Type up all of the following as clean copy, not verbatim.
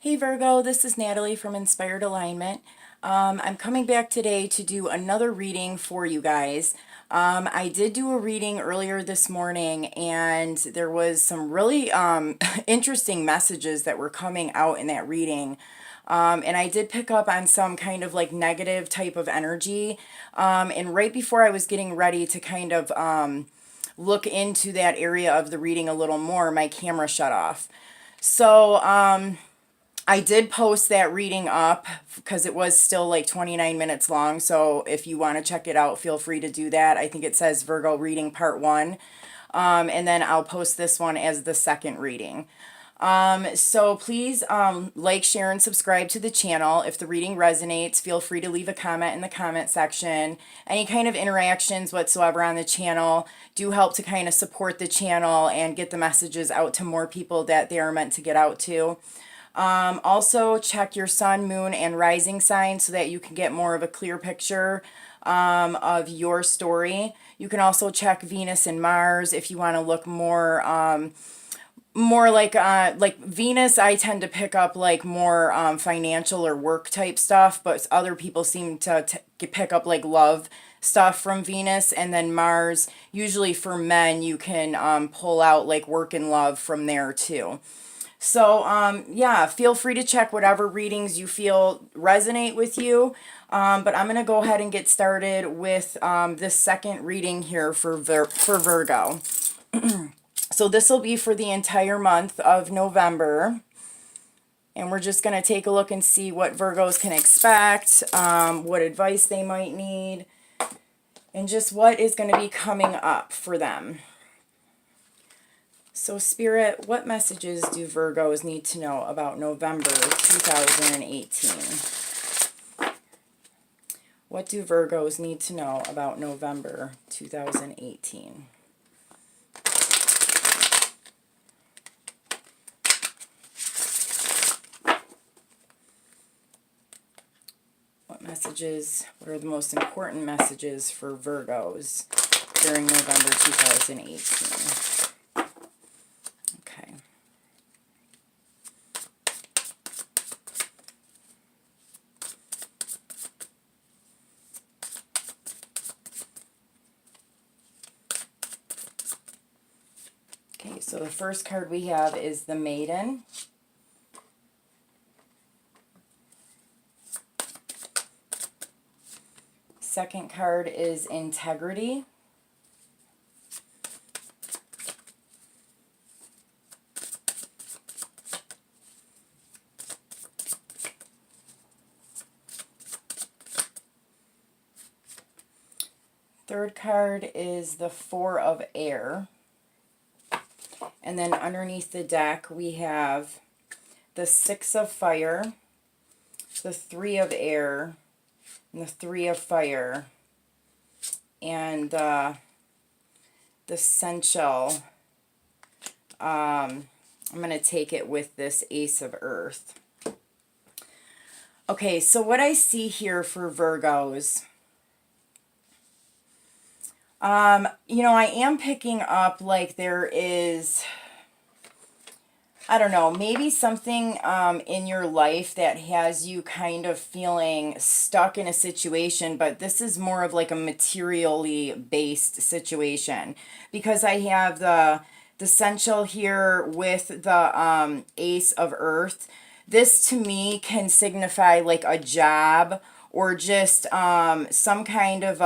Hey Virgo, this is Natalie from Inspired Alignment. I'm coming back today to do another reading for you guys. I did do a reading earlier this morning, and there was some really interesting messages that were coming out in that reading. And I did pick up on some kind of like negative type of energy. And right before I was getting ready to kind of look into that area of the reading a little more, my camera shut off. So, I did post that reading up because it was still like 29 minutes long. So if you want to check it out, feel free to do that. I think it says Virgo reading part one. And then I'll post this one as the second reading. So please like, share, and subscribe to the channel. If the reading resonates, feel free to leave a comment in the comment section. Any kind of interactions whatsoever on the channel do help to kind of support the channel and get the messages out to more people that they are meant to get out to. Also, check your sun, moon, and rising sign so that you can get more of a clear picture of your story. You can also check Venus and Mars if you want to look more like Venus. I tend to pick up like more financial or work type stuff, but other people seem to pick up like love stuff from Venus. And then Mars, usually for men, you can pull out like work and love from there too. So, yeah, feel free to check whatever readings you feel resonate with you. But I'm going to go ahead and get started with this second reading here for Virgo. So this will be for the entire month of November. And we're just going to take a look and see what Virgos can expect, what advice they might need, and just what is going to be coming up for them. So Spirit, what messages do Virgos need to know about November 2018? What do Virgos need to know about November 2018? What are the most important messages for Virgos during November 2018? Okay, so the first card we have is the Maiden. Second card is Integrity. Third card is the Four of Air. And then underneath the deck, we have the Six of Fire, the Three of Air, and the Three of Fire, and the Essential. I'm going to take it with this Ace of Earth. Okay, so what I see here for Virgos, I am picking up like there is, I don't know, maybe something in your life that has you kind of feeling stuck in a situation, but this is more of like a materially based situation because I have the Essential here with the Ace of Earth. This to me can signify like a job or just some kind of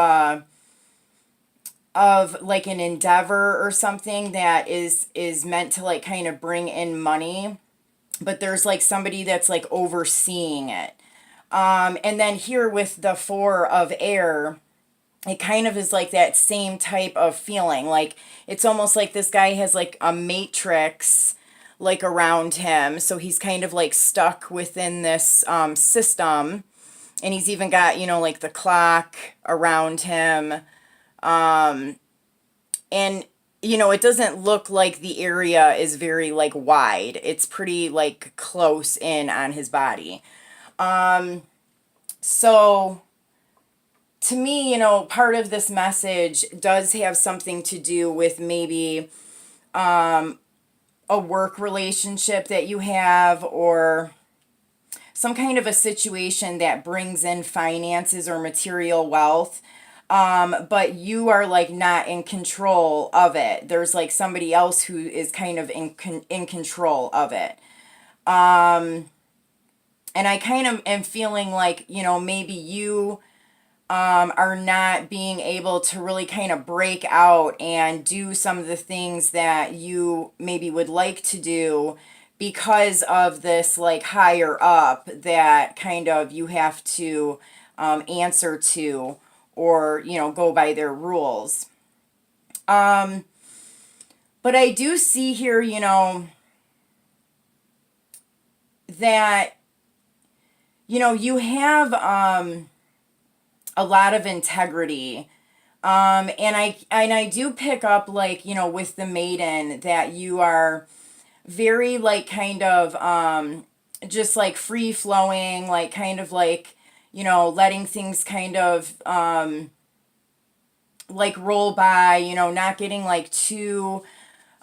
like an endeavor or something that is meant to like kind of bring in money, but there's like somebody that's like overseeing it. And then here with the Four of Air, it kind of is like that same type of feeling. Like it's almost like this guy has like a matrix like around him, so he's kind of like stuck within this system, and he's even got like the clock around him. And it doesn't look like the area is very like wide. It's pretty like close in on his body. So to me, part of this message does have something to do with maybe a work relationship that you have, or some kind of a situation that brings in finances or material wealth. But you are like not in control of it. There's like somebody else who is kind of in control of it. And I kind of am feeling like, you know, maybe you are not being able to really kind of break out and do some of the things that you maybe would like to do because of this like higher up that kind of you have to answer to, or, you know, go by their rules. But I do see here, you know, that, you know, you have a lot of integrity. And I do pick up, like, you know, with the maiden, that you are very like kind of just like free flowing, like kind of like, you know, letting things kind of like roll by, you know, not getting like too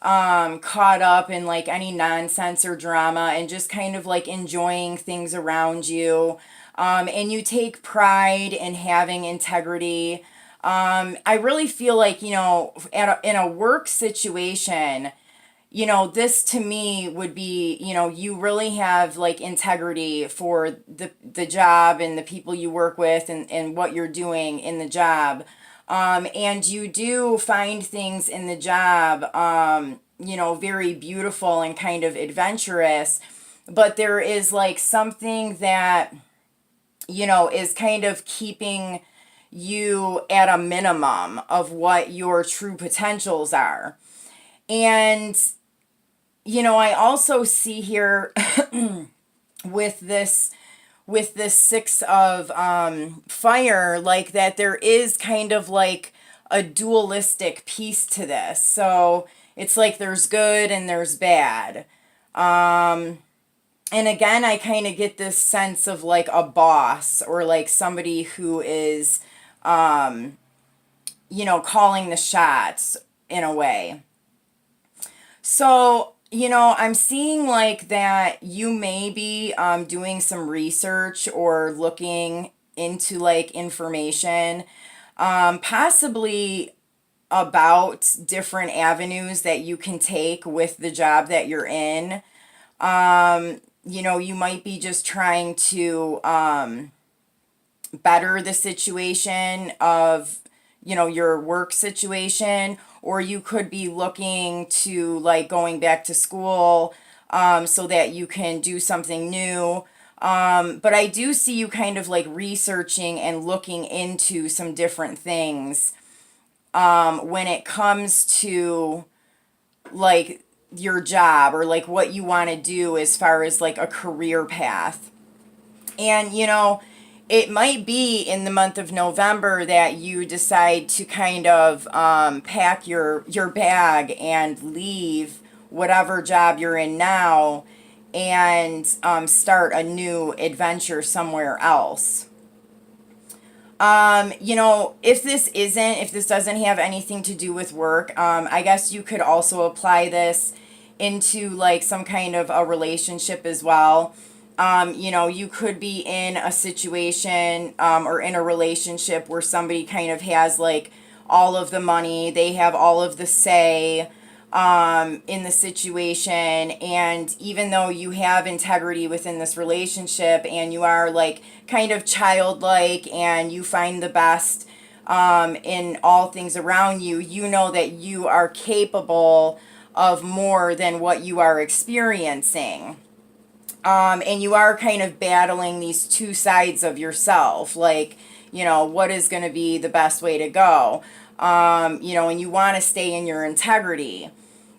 caught up in like any nonsense or drama, and just kind of like enjoying things around you. And you take pride in having integrity. I really feel like, you know, in a work situation, you know, this to me would be, you know, you really have like integrity for the job and the people you work with, and what you're doing in the job. And you do find things in the job, you know, very beautiful and kind of adventurous. But there is like something that, you know, is kind of keeping you at a minimum of what your true potentials are. And, you know, I also see here with this six of fire, like that there is kind of like a dualistic piece to this. So it's like there's good and there's bad. And again, I kind of get this sense of like a boss, or like somebody who is, you know, calling the shots in a way. So, you know, I'm seeing like that you may be doing some research or looking into like information, possibly about different avenues that you can take with the job that you're in. You know, you might be just trying to better the situation of, you know, your work situation, or you could be looking to like going back to school, so that you can do something new. But I do see you kind of like researching and looking into some different things when it comes to like your job, or like what you want to do as far as like a career path. And, you know, it might be in the month of November that you decide to kind of pack your bag and leave whatever job you're in now, and start a new adventure somewhere else. You know, if this doesn't have anything to do with work, I guess you could also apply this into like some kind of a relationship as well. You know, you could be in a situation, or in a relationship where somebody kind of has like all of the money, they have all of the say in the situation. And even though you have integrity within this relationship, and you are like kind of childlike, and you find the best in all things around you, you know that you are capable of more than what you are experiencing. And you are kind of battling these two sides of yourself, like, you know, what is going to be the best way to go. You know, and you want to stay in your integrity.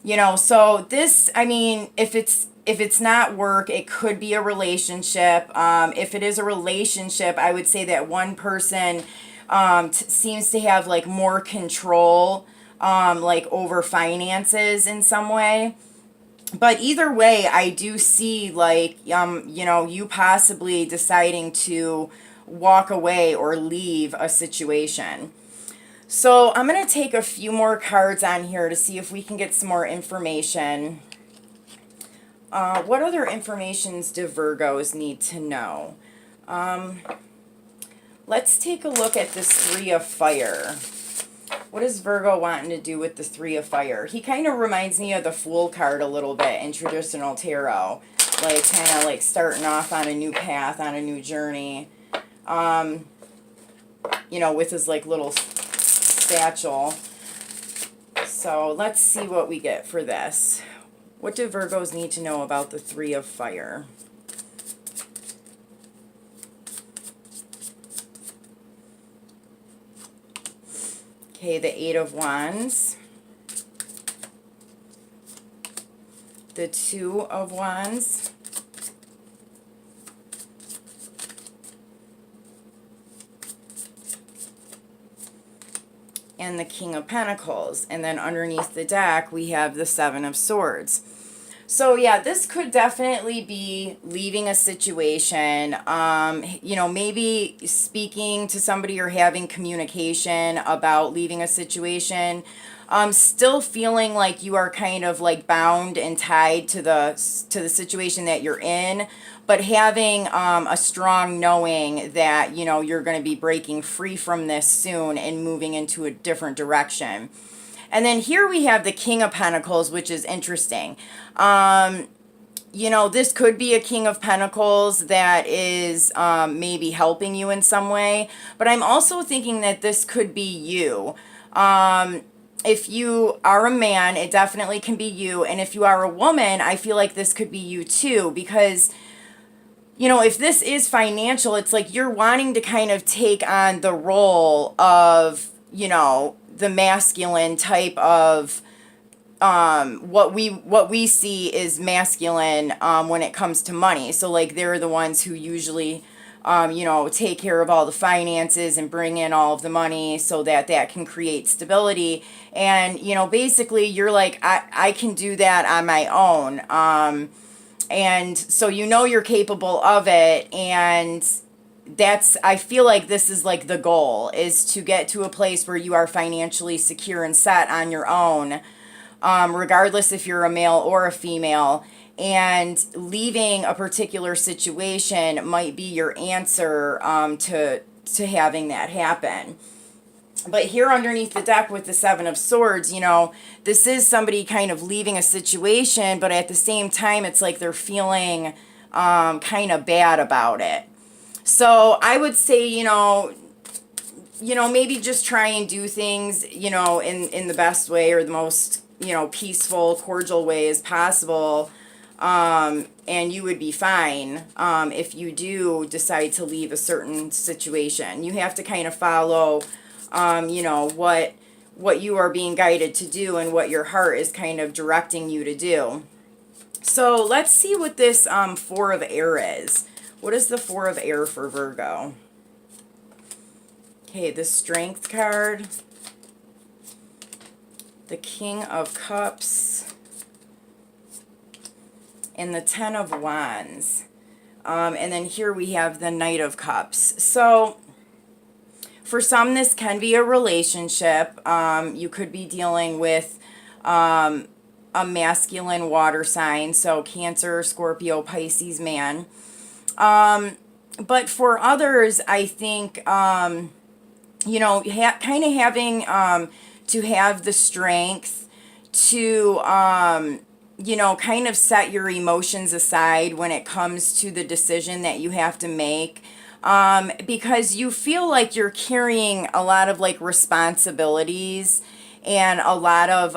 You know, so this, I mean, if it's not work, it could be a relationship. If it is a relationship, I would say that one person seems to have like more control, like over finances in some way. But either way, I do see like, you know, you possibly deciding to walk away or leave a situation. So I'm going to take a few more cards on here to see if we can get some more information. What other informations do Virgos need to know? Let's take a look at this Three of Fire. What is Virgo wanting to do with the Three of Fire? He kind of reminds me of the Fool card a little bit in traditional tarot. Like, kind of like starting off on a new path, on a new journey. You know, with his like little satchel. So let's see what we get for this. What do Virgos need to know about the Three of Fire? Okay, the Eight of Wands. The Two of Wands. And the King of Pentacles. And then underneath the deck, we have the Seven of Swords. So yeah, this could definitely be leaving a situation, you know, maybe speaking to somebody or having communication about leaving a situation, still feeling like you are kind of like bound and tied to the situation that you're in, but having a strong knowing that, you know, you're going to be breaking free from this soon and moving into a different direction. And then here we have the King of Pentacles, which is interesting. You know, this could be a King of Pentacles that is maybe helping you in some way. But I'm also thinking that this could be you. If you are a man, it definitely can be you. And if you are a woman, I feel like this could be you too. Because, you know, if this is financial, it's like you're wanting to kind of take on the role of, you know, the masculine type of what we see is masculine when it comes to money. So like they're the ones who usually you know, take care of all the finances and bring in all of the money so that that can create stability. And you know, basically you're like, I can do that on my own, and so you know you're capable of it. And that's, I feel like this is like the goal, is to get to a place where you are financially secure and set on your own, regardless if you're a male or a female. And leaving a particular situation might be your answer to having that happen. But here underneath the deck with the Seven of Swords, you know, this is somebody kind of leaving a situation, but at the same time it's like they're feeling kind of bad about it. So I would say, you know, maybe just try and do things, you know, in the best way or the most, you know, peaceful, cordial way as possible. And you would be fine if you do decide to leave a certain situation. You have to kind of follow, you know, what you are being guided to do and what your heart is kind of directing you to do. So let's see what this Four of Air is. What is the Four of Air for Virgo? Okay, the Strength card, the King of Cups, and the Ten of Wands. And then here we have the Knight of Cups. So for some, this can be a relationship. You could be dealing with a masculine water sign, so Cancer, Scorpio, Pisces man. But for others, I think, you know, kind of having to have the strength to, you know, kind of set your emotions aside when it comes to the decision that you have to make, because you feel like you're carrying a lot of like responsibilities and a lot of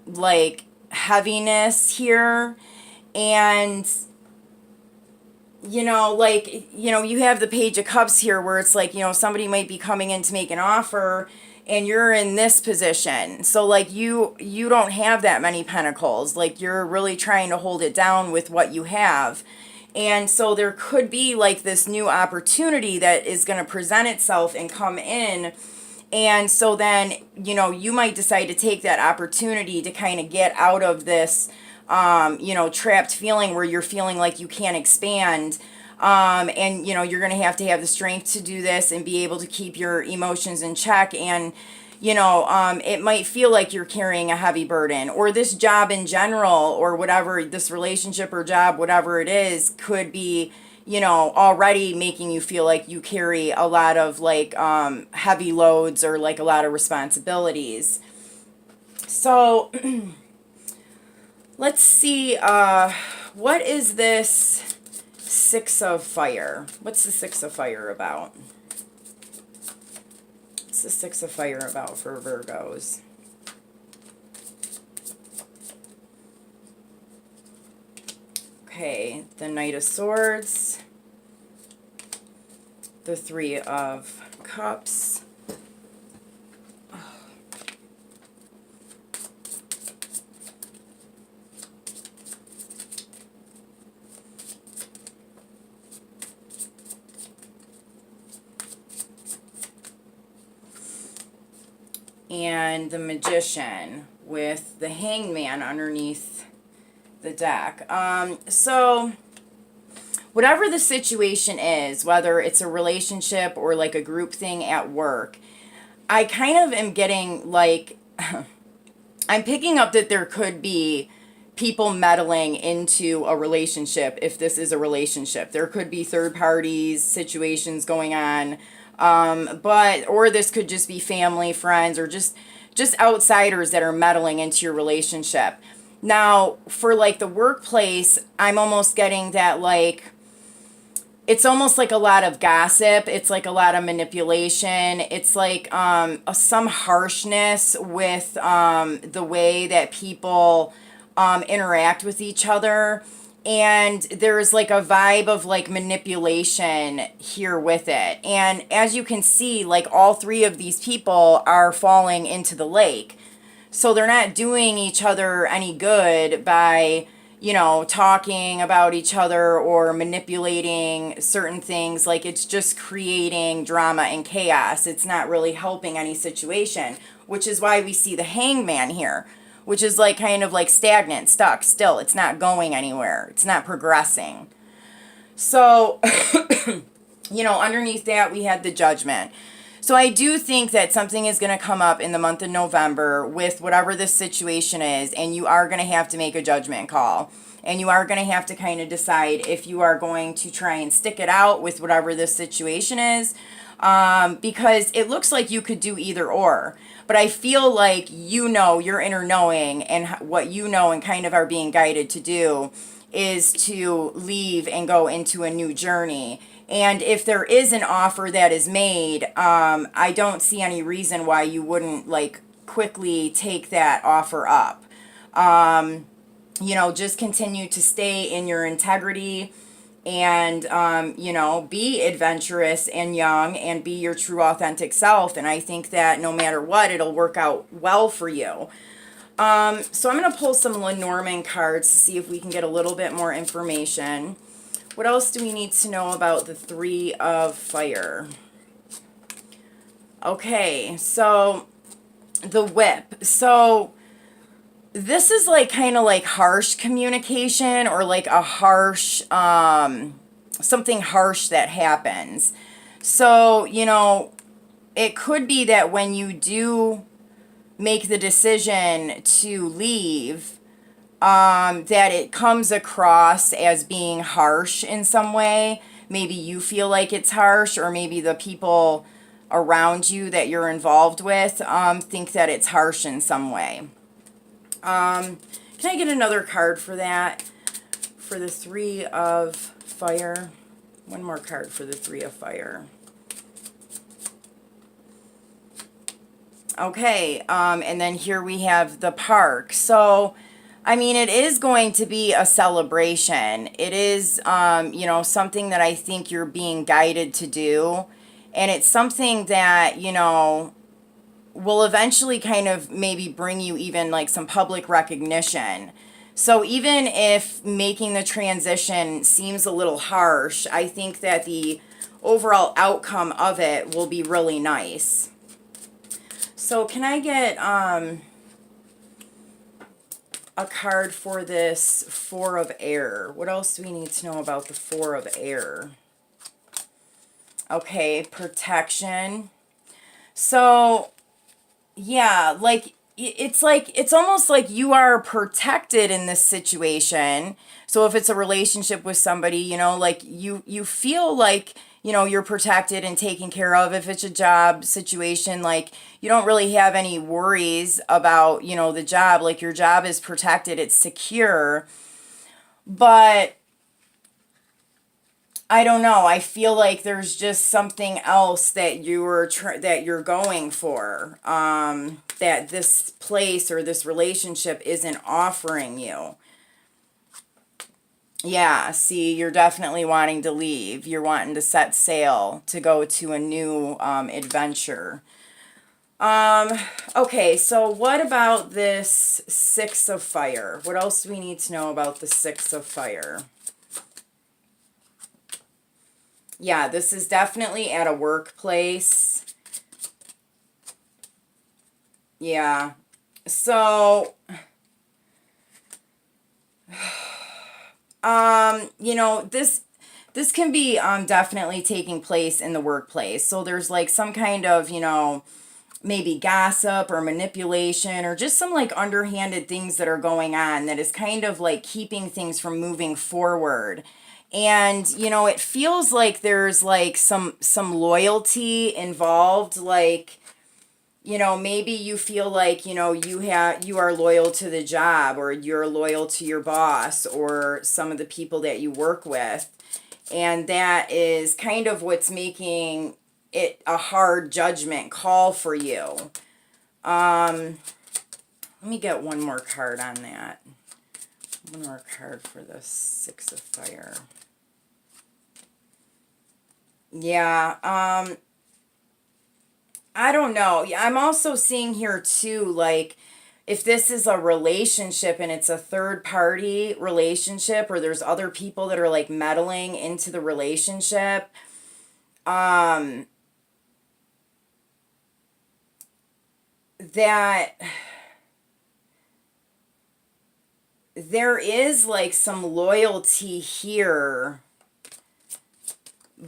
like heaviness here. And you know, like, you know, you have the Page of Cups here where it's like, you know, somebody might be coming in to make an offer and you're in this position. So like you don't have that many pentacles. Like you're really trying to hold it down with what you have. And so there could be like this new opportunity that is going to present itself and come in. And so then, you know, you might decide to take that opportunity to kind of get out of this you know, trapped feeling where you're feeling like you can't expand. And, you know, you're going to have the strength to do this and be able to keep your emotions in check. And, it might feel like you're carrying a heavy burden, or this job in general, or whatever, this relationship or job, whatever it is, could be, already making you feel like you carry a lot of like heavy loads or like a lot of responsibilities. So let's see, what is this Six of Fire? What's the Six of Fire about? What's the Six of Fire about for Virgos? Okay, the Knight of Swords, the Three of Cups, and the Magician with the Hangman underneath the deck. So whatever the situation is, whether it's a relationship or like a group thing at work, I kind of am getting like, I'm picking up that there could be people meddling into a relationship. If this is a relationship, there could be third parties, situations going on. Or this could just be family, friends, or just outsiders that are meddling into your relationship. Now, for like the workplace, I'm almost getting that like, it's almost like a lot of gossip. It's like a lot of manipulation. It's like some harshness with the way that people interact with each other. And there's like a vibe of like manipulation here with it. And as you can see, like all three of these people are falling into the lake. So they're not doing each other any good by, talking about each other or manipulating certain things. Like it's just creating drama and chaos. It's not really helping any situation, which is why we see the Hangman here, which is like kind of like stagnant, stuck, still. It's not going anywhere. It's not progressing. So, underneath that we had the Judgment. So I do think that something is going to come up in the month of November with whatever this situation is, and you are going to have to make a judgment call. And you are going to have to kind of decide if you are going to try and stick it out with whatever this situation is, because it looks like you could do either or. But I feel like your inner knowing and what and kind of are being guided to do is to leave and go into a new journey. And if there is an offer that is made, I don't see any reason why you wouldn't like quickly take that offer up. Just continue to stay in your integrity and, be adventurous and young and be your true authentic self. And I think that no matter what, it'll work out well for you. So I'm going to pull some Lenormand cards to see if we can get a little bit more information. What else do we need to know about the Three of Fire? Okay, so the Whip. So this is like kind of like harsh communication, or like a harsh, something harsh that happens. So, it could be that when you do make the decision to leave, that it comes across as being harsh in some way. Maybe you feel like it's harsh, or maybe the people around you that you're involved with think that it's harsh in some way. Can I get another card for that? For the Three of Fire? One more card for the Three of Fire. Okay, and then here we have the Park. So, I mean, it is going to be a celebration. It is, something that I think you're being guided to do. And it's something that, will eventually kind of maybe bring you even like some public recognition. So even if making the transition seems a little harsh, I think that the overall outcome of it will be really nice. So can I get a card for this Four of Air? What else do we need to know about the Four of Air? Okay, protection. So Yeah, like it's almost like you are protected in this situation. So if it's a relationship with somebody, like you feel like, you're protected and taken care of. If it's a job situation, like you don't really have any worries about, the job. Like your job is protected, it's secure. But I don't know. I feel like there's just something else that that you're going for. That this place or this relationship isn't offering you. Yeah, see, you're definitely wanting to leave. You're wanting to set sail to go to a new adventure. Um, okay, so what about this Six of Fire? What else do we need to know about the Six of Fire? Yeah, this is definitely at a workplace. Yeah. So, this can be definitely taking place in the workplace. So there's like some kind of, maybe gossip or manipulation or just some like underhanded things that are going on that is kind of like keeping things from moving forward. And it feels like there's like some loyalty involved, like maybe you feel like, you are loyal to the job, or you're loyal to your boss or some of the people that you work with. And that is kind of what's making it a hard judgment call for you. Let me get one more card on that. One more card for the Six of Fire. Yeah, I don't know. Yeah, I'm also seeing here too, like if this is a relationship and it's a third party relationship, or there's other people that are like meddling into the relationship, um, that there is like some loyalty here,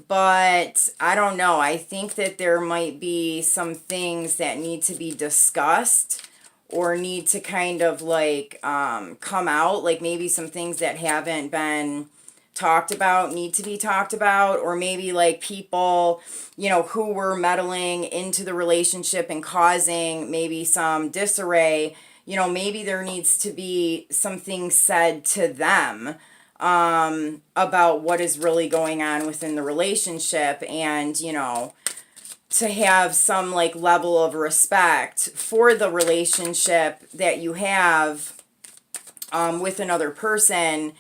but I don't know. I think that there might be some things that need to be discussed or need to kind of like come out, like maybe some things that haven't been talked about need to be talked about, or maybe like people, who were meddling into the relationship and causing maybe some disarray, maybe there needs to be some things said to them about what is really going on within the relationship, and to have some like level of respect for the relationship that you have with another person.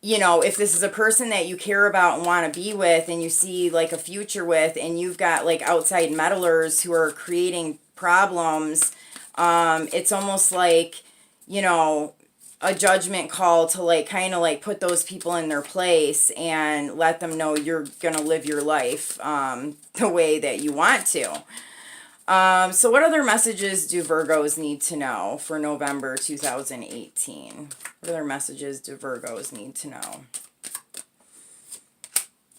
If this is a person that you care about and want to be with and you see like a future with, and you've got like outside meddlers who are creating problems, it's almost like, you know, a judgment call to like kind of like put those people in their place and let them know you're gonna live your life the way that you want to. So what other messages do Virgos need to know for November 2018? What other messages do Virgos need to know?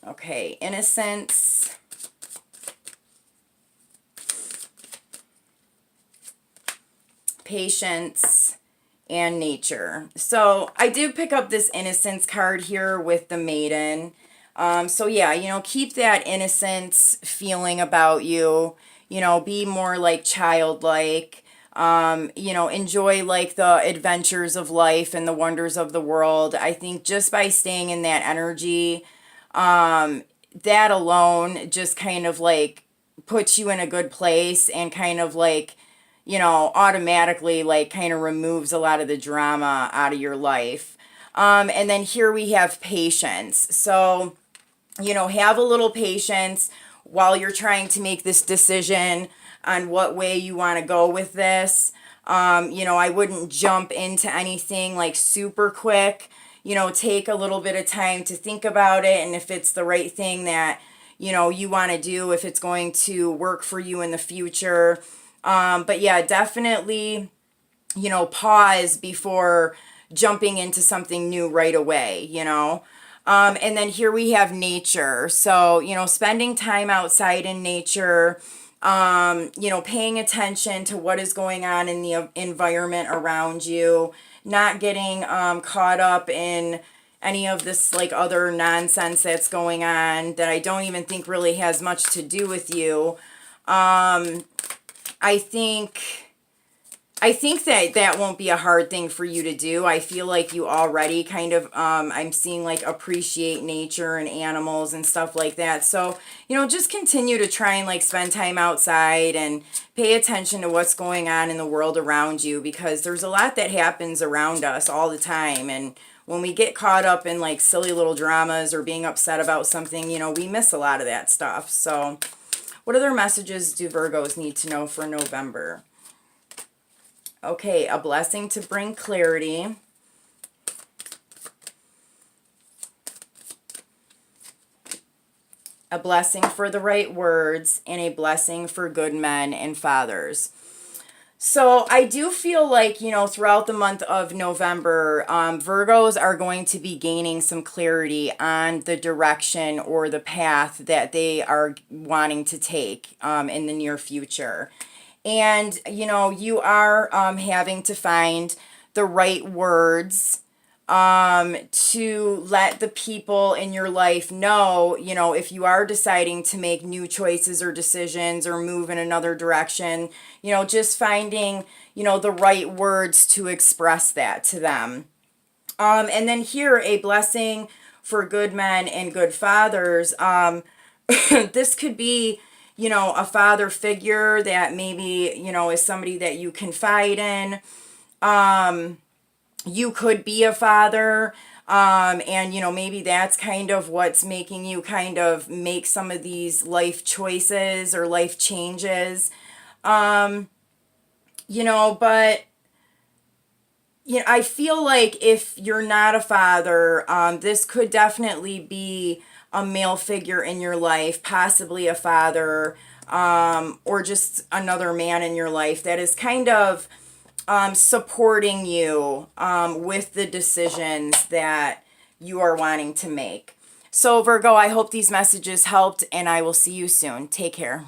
Okay, innocence, patience, and nature. So I did pick up this innocence card here with the maiden. So yeah, keep that innocence feeling about you. Be more like childlike. Enjoy like the adventures of life and the wonders of the world. I think just by staying in that energy, that alone just kind of like puts you in a good place and kind of like, automatically like kind of removes a lot of the drama out of your life. And then here we have patience. So, have a little patience while you're trying to make this decision on what way you want to go with this. I wouldn't jump into anything like super quick. Take a little bit of time to think about it, and if it's the right thing that, you want to do, if it's going to work for you in the future. But yeah, definitely, pause before jumping into something new right away. And then here we have nature. So, spending time outside in nature, you know, paying attention to what is going on in the environment around you, not getting caught up in any of this like other nonsense that's going on that I don't even think really has much to do with you. I think that that won't be a hard thing for you to do. I feel like you already kind of, I'm seeing like appreciate nature and animals and stuff like that. So, you know, just continue to try and like spend time outside and pay attention to what's going on in the world around you, because there's a lot that happens around us all the time. And when we get caught up in like silly little dramas or being upset about something, you know, we miss a lot of that stuff. So what other messages do Virgos need to know for November? Okay, a blessing to bring clarity. A blessing for the right words, and a blessing for good men and fathers. So I do feel like, you know, throughout the month of November, Virgos are going to be gaining some clarity on the direction or the path that they are wanting to take in the near future. And, you know, you are having to find the right words to let the people in your life know, you know, if you are deciding to make new choices or decisions or move in another direction, you know, just finding, you know, the right words to express that to them. And then here, a blessing for good men and good fathers. This could be, you know, a father figure that maybe, you know, is somebody that you confide in. You could be a father, and, you know, maybe that's kind of what's making you kind of make some of these life choices or life changes. You know, but, you know, I feel like if you're not a father, this could definitely be a male figure in your life, possibly a father, or just another man in your life that is kind of supporting you with the decisions that you are wanting to make. So Virgo, I hope these messages helped, and I will see you soon. Take care.